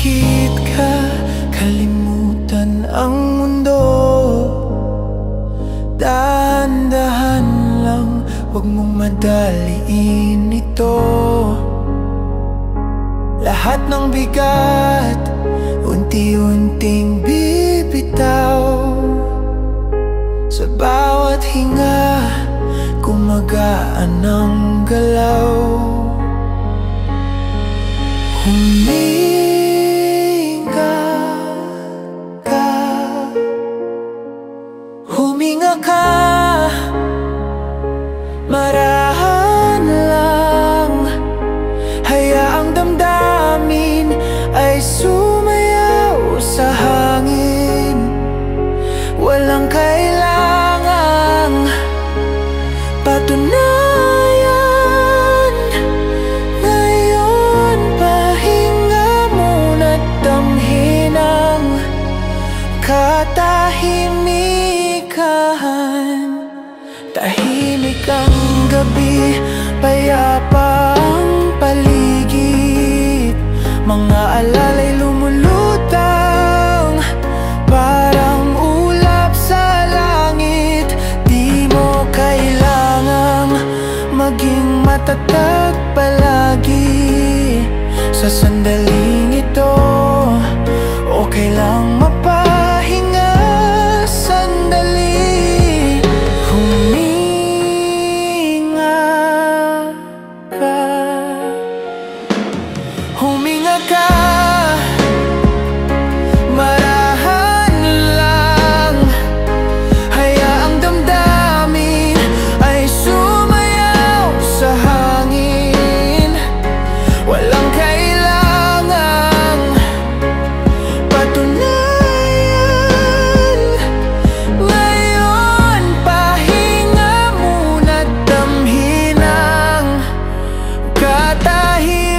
Dumikit ka, kalimutan ang mundo. Dahan-dahan lang, huwag mong madaliin ito. Lahat ng bigat, unti-unting bibitaw. Sa bawat hinga, gumagaan ang galaw. Huminga ka, huminga ka. Marahan lang, hayaang damdamin ay sumayaw sa hangin. Walang kailangang patunayan. Ngayon pahinga muna't damhin ang katahimikan. Tahimik ang gabi, payapa ang paligid. Mga alalay lumulutang, parang ulap sa langit. Di mo kailangang maging matatag palagi. Sa sandaling ito, okay lang mapahinga sandali. Huminga ka, marahan lang, hayaang damdamin ay sumayaw sa hangin. Walang kailangang patunayan. Ngayon pahinga muna't damhin ang katahimikan.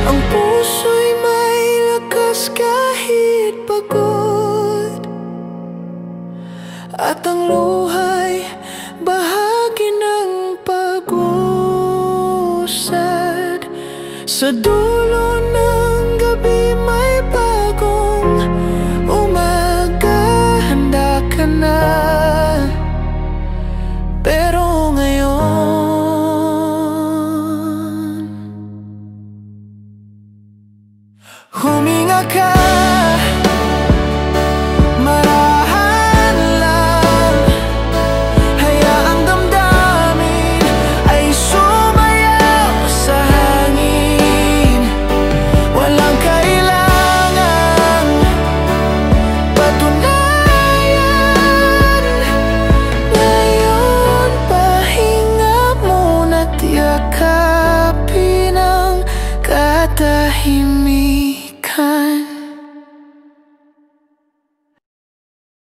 Ang puso'y may lakas kahit pagod, at ang luha'y bahagi ng pag-usad. Sa dulo ng gabi may